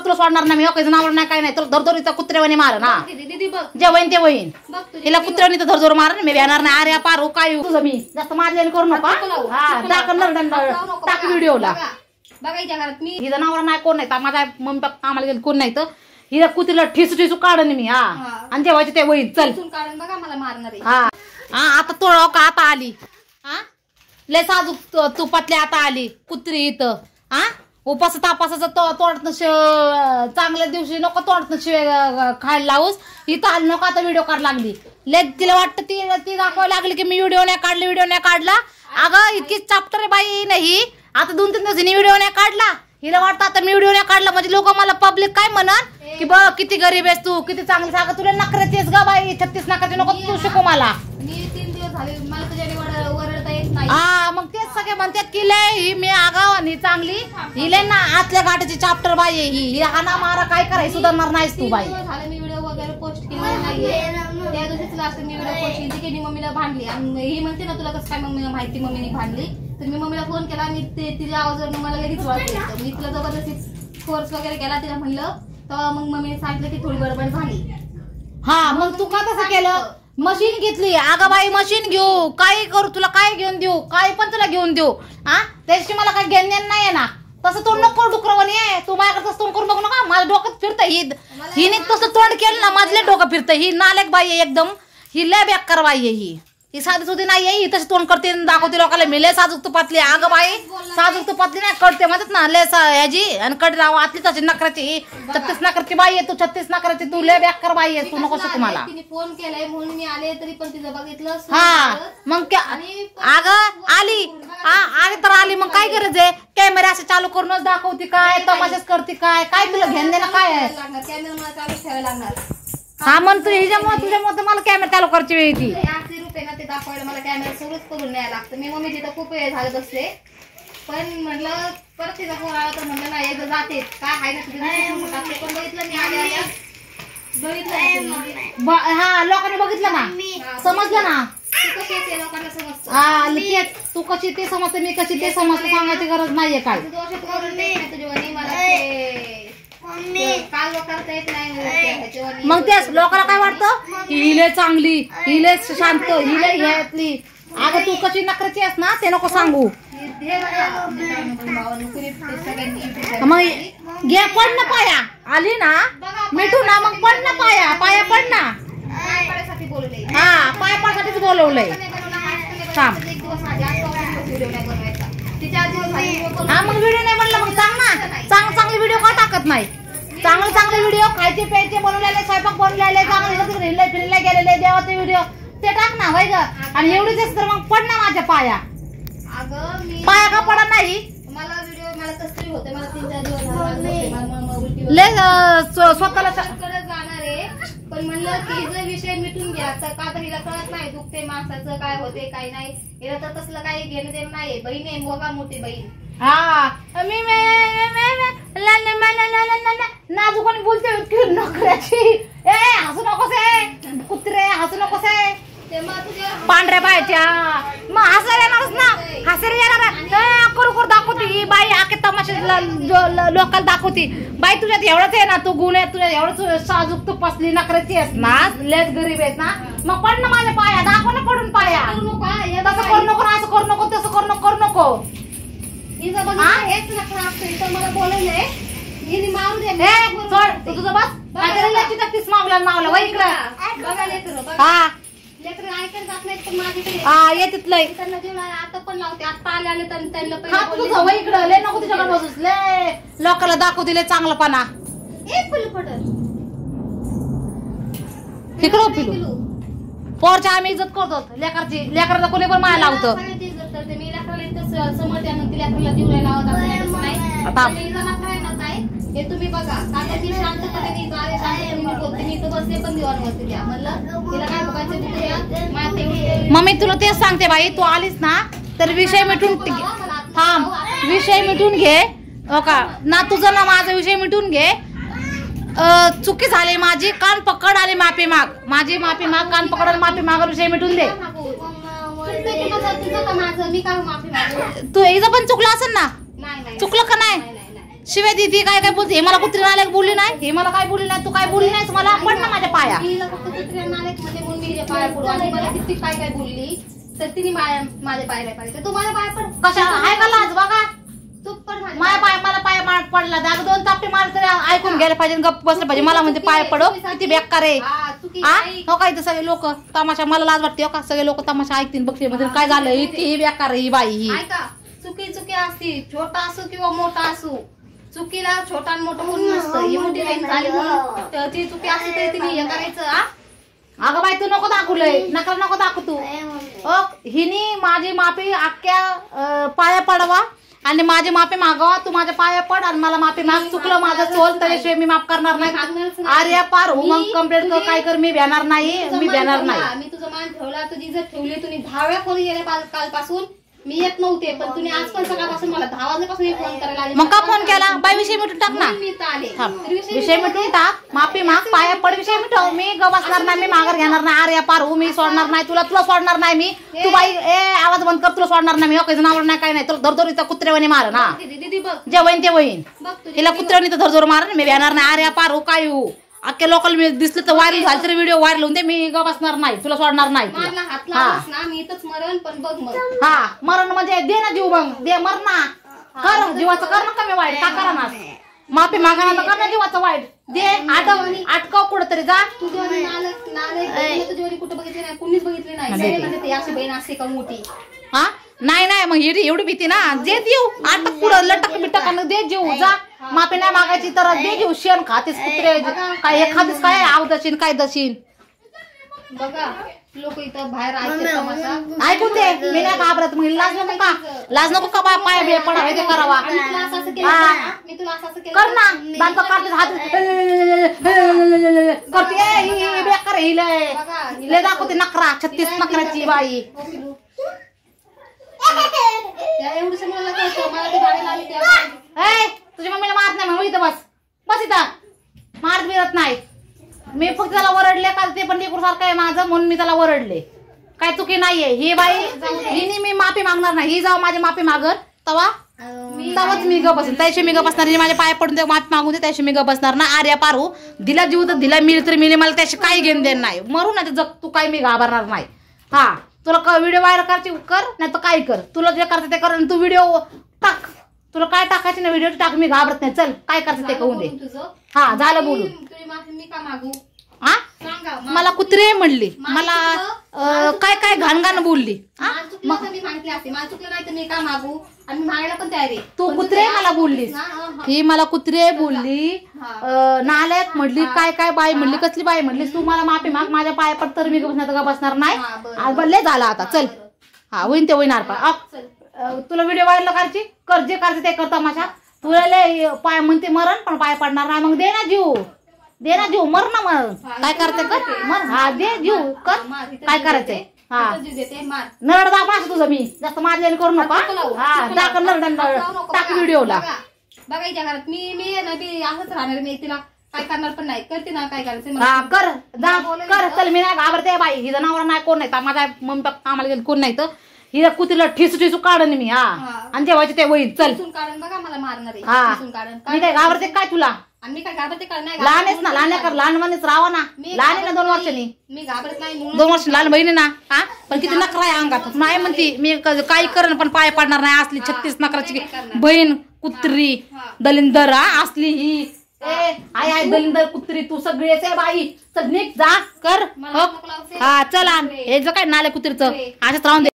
तुला सोडणार नाही मी. काही जनावर नाही काय नाही. तुला धरधरीचा कुत्र्यावानी मार ना. दीदी बघ जे होईन ते होईन. हिला कुत्र्यावानी तर धरधर मार मी येणार नाही. अरे पारू काय तुझं मी जास्त माझ्या करू नका. हा टाक व्हिडिओला. बघायच्या घरात मी हिचं नावर नाही कोण नाही. माझ्या मम्मी पप्पा आम्हाला गेलं कोण नाही तर हिला कुत्रीला ठिसू ठिसू काढन मी. हा आणि जेव्हाचे ते होईल चल काढून बघा मला मारणार आहे. हा आता तो का आता आली. हा लय साजूक तुपातली आता आली कुत्री इथं. हा उपास तापासाचं तोडत चांगल्या दिवशी नको तोडत शिवाय खायला लावूस. इथं आली नको आता व्हिडिओ काढ लागली. ले तिला वाटतं ती दाखवायला लागली की मी व्हिडिओ नाही काढला. अगं इतकी चाप्टर आहे बाई नाही. आता 2-3 दिवस व्हिडिओ नाही काढला. हिला वाटतं आता मी व्हिडिओ नाही काढला म्हणजे लोक मला पब्लिक काय म्हणन की बघ किती गरीब आहेस तू किती चांगली. सांगा तुला नखरेतेस गा बाई. 36 नखरेची नको तू शिकू मला. मी 3 दिवस झाले मला तुझ्या वरडता येत नाही. हा मग तेच सगळे म्हणतात की लय ही मी आगाव आणि चांगली हिले ना आतल्या गाठीची चाप्टर बाई आहे ही. हाना मारा काय करायचं सुधारणार नाहीस तू बाई. झालं मी व्हिडिओ वगैरे पोस्ट केला नाहीये. त्या दिवशीच लास्ट मी व्हिडिओ पोस्ट केली की मम्मीला भांडली आणि ही म्हणते ना तुला कसं काय मम्मीला माहिती मम्मीने भांडली. तर मी मम्मीला फोन केला आणि तिच्या आवाजावरून मला लगेच वाटलं. मी तुला जबरदस्ती फोर्स वगैरे केला तिला म्हणलं तेव्हा मग मम्मीने सांगितलं की थोडी गडबड झाली. हा मग तू का तसं केलं. मशीन घेतली अगं बाई मशीन घेऊ काही करू तुला काय घेऊन देऊ काय पण तुला घेऊन देऊ. हा त्याच्याशी मला काय घेणं नाहीये ना. तसं तोंड नको डुकरवणी आहे तू माझ्याकडे तसं तोंड करू नको नका. माझं डोक्यात फिरतं हिने तसं तोंड केलं ना माझं डोकं फिरतं. ही नालेक बाई आहे एकदम. ही लय बेकार बाई आहे ही साधी सुधी नाही आहे. ही तशी तोंड करते दाखवते लोकांना मी लय साजूक तुपातली. अगं बाई साजूक तुपातली नाही कळते म्हणतात ना लय ह्याची आणि कडी राव आतली तशी नकराची 36 नकराची बाई आहे तू. 36 नकराची तू लय बेकार बाई आहे तू नको शिकू मला. तिने फोन केलाय म्हणून मी आले तरी पण तिचं बघितलं. हा मग अगं आली तर आली मग काय गरज आहे. कॅमेरा असं चालू करूनच दाखवते काय तमाशाच करते काय तुला घेणं देणं काय आहे. कॅमेरा मला चालू ठेवायला लागणार. हा म्हणतो हिच्यामुळे तुझ्यामुळे मला कॅमेरा चालू करायची वेळ येते. 80 रुपये ना ते दाखवायला मला कॅमेरा सगळंच करून न्यायला लागतं. मी मम्मी तिथं खूप वेळ झालं बसले पण म्हटलं परत तिचा फोन आला तर म्हणलं नाही एकदा जाते काय आहे ना तुझे पण बघितलं मी आल्या बघितलं. हा लोकांनी बघितलं ना समजलं ना. तू कशी येते लोकांना समजतं. तू कशी ते समजते मी कशी ते समजते सांगायची गरज नाहीये काय. दोषात करून तुझ्या मला काल करता येत नाही. मग तेच लोकांना काय वाटतं की हिले चांगली हिले शांत हिले ह्यातली. अगं तू कशी नखरेची आहेस ना ते नको सांगू. मग घे पड ना पाया आली ना मिठू ना मग पड ना पाया पड ना. हा पाया पडसाठीच बोलवलंय. थांब हा मग व्हिडिओ नाही म्हणलं मग सांग ना. चांगले व्हिडिओ का टाकत नाही. चांगले व्हिडिओ खायचे प्यायचे बनवलेले स्वयंपाक बनवलेले चांगले फिरले गेलेले देवाचे व्हिडिओ ते टाक ना वय ग. आणि एवढीच असत तर मग पड ना माझ्या पाया. पाया का पडत नाही. मला व्हिडिओ मला कसं होते मला 3-4 दिवस लय स्वतःला जाणार आहे पण म्हणलं की जर विषय मिटून घ्या तर का तर हिला कळत नाही दुखते माणसाचं काय होते काय नाही. हिला तर तसलं काही घेणं देणं नाही. बहीण आहे बघा मोठी बहीण. हा मी नाजूकाने बोलते नखऱ्याची. ए हसू नकोस आहे कुत्रे हसू नकोस आहे. पांढऱ्या बायच्या मग हसायला येणारच ना. हसायला येणार करू दाखवते ही बाई आखे तमाशे लोकांना दाखवते. बाई तुझ्यात एवढंच आहे ना तू गुण आहे तुझ्यात एवढंच साजूक तू पसली नखऱ्याची आहेस ना लेच गरीब आहेस ना. मग पड ना माझ्या पाया दाखव ना पडून पाया. तसं करू नको असं करू नको तसं करू नको. हेच नखरा असतो मला बोलवलंय मारू दे तुझं बस मावला वय इकडं. हा येतात लय आता पण लावते आता आले तुझं वय इकडं लय नको तुझ्याकडे बसूस लय लोकांना दाखवते लय चांगलंपणा. तिकडं पिलू पोरच्या आम्ही इज्जत करतो लेकराचा कोणी पण माया लावतं. मी लेकराला समजते लेकराला जीव लावत हे तुम्ही बघा काकाची शांतपणे बोलते मी इथं बसले पण दिवाणवरती द्या म्हणलं तिला काय बघायचं. मम्मी तुला तेच सांगते बाई तू आलीस ना तर विषय मिटून थांब विषय मिटून घे हो का ना तुझं ना माझा विषय मिटून घे. चुकी झाली माझी कान पकड आली माफी माग माझी माफी माग कान पकड आणि माफी माग विषय मिटून दे. तू हिचं पण चुकलं असेल ना चुकलं का नाही. शिवाय ती काय काय बोलते, हे मला कुत्री नालायक बोलली नाही, हे मला काय बोलली नाही, तू काय बोलली नाहीस मला, पड ना माझ्या पाया. तिला फक्त कुत्र्या नालायक म्हणजे म्हणून मी हिच्या पाया पडू, आणि मला किती काय काय बोलली तर तिने माझ्या पायाला पाहिजे. तू माझ्या पाया पड. कशा आहे का लाज बघा, तू पड माझ्या पाय, मला पाया पडला दाग, 2 चापटे मार तरी ऐकून घ्यायला पाहिजे, गप्प बसलं पाहिजे. मला म्हणते पाय पडो, किती बेकार आहे. हो काय तर सगळे लोक तमाशा, मला लाज वाटते हो का, सगळे लोक तमाशा ऐकतील बघते म्हणजे काय झालं, इतकी बेकार आहे ही बाई ही. ऐका, चुकी असती, छोटा असो किंवा मोठा असो, चुकीला छोटा आणि मोठं कोण नसतं. ही मोठी बहीण झाली म्हणून ती चुकी असली तरी तिने हे करायचं. अगं बाई तू नको दाखवलंय, नका नको दाखव तू. हिनी माझी माफी अख्ख्या पाया पडवा आणि माझी माफी मागवा, तू माझ्या पाया पड आणि मला माफी माग. चुकलं माझं चोल तरी मी माफ करणार नाही. आर्या पार उमंग कंप्लेंट कर, काय कर, मी भेणार नाही, मी भेणार नाही. मी तुझा मान ठेवला, तुझी जर ठेवली, तुम्ही 10 वेळा फोन गेले कालपासून, मी येत नव्हते, पण तुम्ही आज पण सकाळपासून मला 10 वाजल्यापासून फोन करायला लागले. मग का फोन केला बाई, विषय मिटून टाक ना. विषय मिटून टाक, माफी माग, पाया पड, विषय मिटव. मी बसणार नाही, मी माघार घेणार नाही. आर्या पार मी सोडणार नाही तुला, सोडणार नाही मी. तू बाई आवाज बंद कर, तुला सोडणार नाही मी. हो काही जनावर नाही, काय नाही, तुला धरधोरीचा कुत्र्यावानी मार ना, जे वहीन ते वहीन. तिला कुत्र्यावानी तर धरधोर मार, मी भेणार नाही. आर्या पार काय हो, अख्ख्या लोकल मी दिसलं तर व्हायरल झालं तरी व्हिडिओ व्हायरल होऊन दे, मी बसणार नाही, तुला सोडणार नाही. हात लावलास ना मी इथंच मरण, पण बघ मग. हा मरण म्हणजे दे ना जीव, मग दे, मर ना, कर जीवाचं, कर ना कमी वाईट, का करा ना माफी मागा ना, कर ना जीवाचं वाईट, दे अटकाव कुठं तरी जा. तुझी नालक कुठं बघितली नाही, कुणीच बघितली नाही. अशी बहीण असते का मोठी. हा नाही मग एवढी भीती ना, दे देऊ, अटक पुढं लटक बिटक दे जीव, जा. माफी नाही मागायची तर दे जीव. शेण खातेस कुत्रे काय, हे खातेस काय, आव दशीन काय दशीन. बघा लोक इथं बाहेर ऐकतात, ऐकून दे, मी नाही घाबरत. मग लाज नको का, लाज नको का बा, पाय बे पडा ते करावा. मी तुला असं केलं कर ना, दांत काढते हात करते, बेकार हिले दाखवते नकरा, 36 नकराची बाई. एवढं मला कळतं, मला ती भाडे लावली त्या. तुझ्या मम्मीला मारत नाही, मग इथं बस इथं, मारत बिरत नाही. मी फक्त त्याला वरडले काल, ते पण लेकरू सारखं आहे माझं म्हणून मी त्याला वरडले, काय चुकी नाहीये. ही बाई हिने मी माफी मागणार नाही, ही जाऊ माझी माफी मागत तवाच मी गप बसेल, त्याशी मी गप बसणार. माझ्या पाय पडून ते माफी मागून दे, त्याशी मी गप बसणार ना. आर्या पारू दिला जीव तर दिला, मिळेल तर मिळेल, मला त्याशी काही घेऊन देण नाही. मरू ना ते जग, तू काही मी घाबरणार नाही. हा तुला व्हिडिओ व्हायरल करायची कर, नाही तर काय कर, तुला जे करते ते कर. तू व्हिडिओ टाक, तुला काय टाकायचे ना व्हिडिओ टाक, मी घाबरत नाही. चल काय करते ते कहून दे. हा झालं बोलून. तुझी माफी मी का मागू. हा मला कुत्रे म्हणली, मला काय काय घाणघाण बोलली. मी सांगितले असते, मला चुकलं नाही तर मी का मागू, आणि मी मागायला पण तयार आहे. तू कुत्रे मला बोललीस, ही मला कुत्रे बोलली, नालायक म्हणली, काय काय बाई म्हणली, कसली बाई म्हणलीस. तू मला माफी माग, माझ्या पाया पड तर मी बसणार नाही. बल्ले झाला आता, चल. हा होईन ते होईन. तुला व्हिडिओ व्हायरल करायची कर, जे करायचं ते कर तमाशा. तुला लय पाय म्हणते मरण, पण पाय पडणार नाही. मग दे ना जीव, दे ना जीव, मर ना. मग काय करते कर, मर. हा दे जीव कर, काय करायचंय. हा नरड दाखवा तुझं, मी जास्त मारलेलं करू नका. हा दाखव नरड, टाक व्हिडिओला. बघा हिच्या घरात मी असंच राहणार, मी तिला काय करणार पण नाही, करते ना काय करायचं. हा कर, जा कर, चल. मी नाही घाबरते बाई, हिचं नावर नाही, कोण नाही, माझ्या मम्मी पप्पा आम्हाला गेलं कोण नाही, तर हिला कुत्रीला ठिसू काढन मी. हा आणि जेव्हाचे ते होईल, चल. काढून बघा मला मारणार आहे. हा मी काय घाबरते काय तुला, आणि मी काय घाबरते का नाही. लहान आहेस ना, लहान कर, लहानपणीच राहा ना. लहान आहे ना 2 वर्षांनी, मी घाबरत नाही. 2 वर्ष लहान बहिणी ना. हा पण किती नकरा आहे अंगात. नाही म्हणती मी काही करण पण पाय पडणार नाही. असली 36 नकराची बहीण कुत्री दलिंदर. हा असली ही आय दलिंदर कुत्री, तू सगळेच आहे बाई. चल निघ, जा कर. हा चला, हे ज काय नाले कुत्रीचं असंच राहून दे.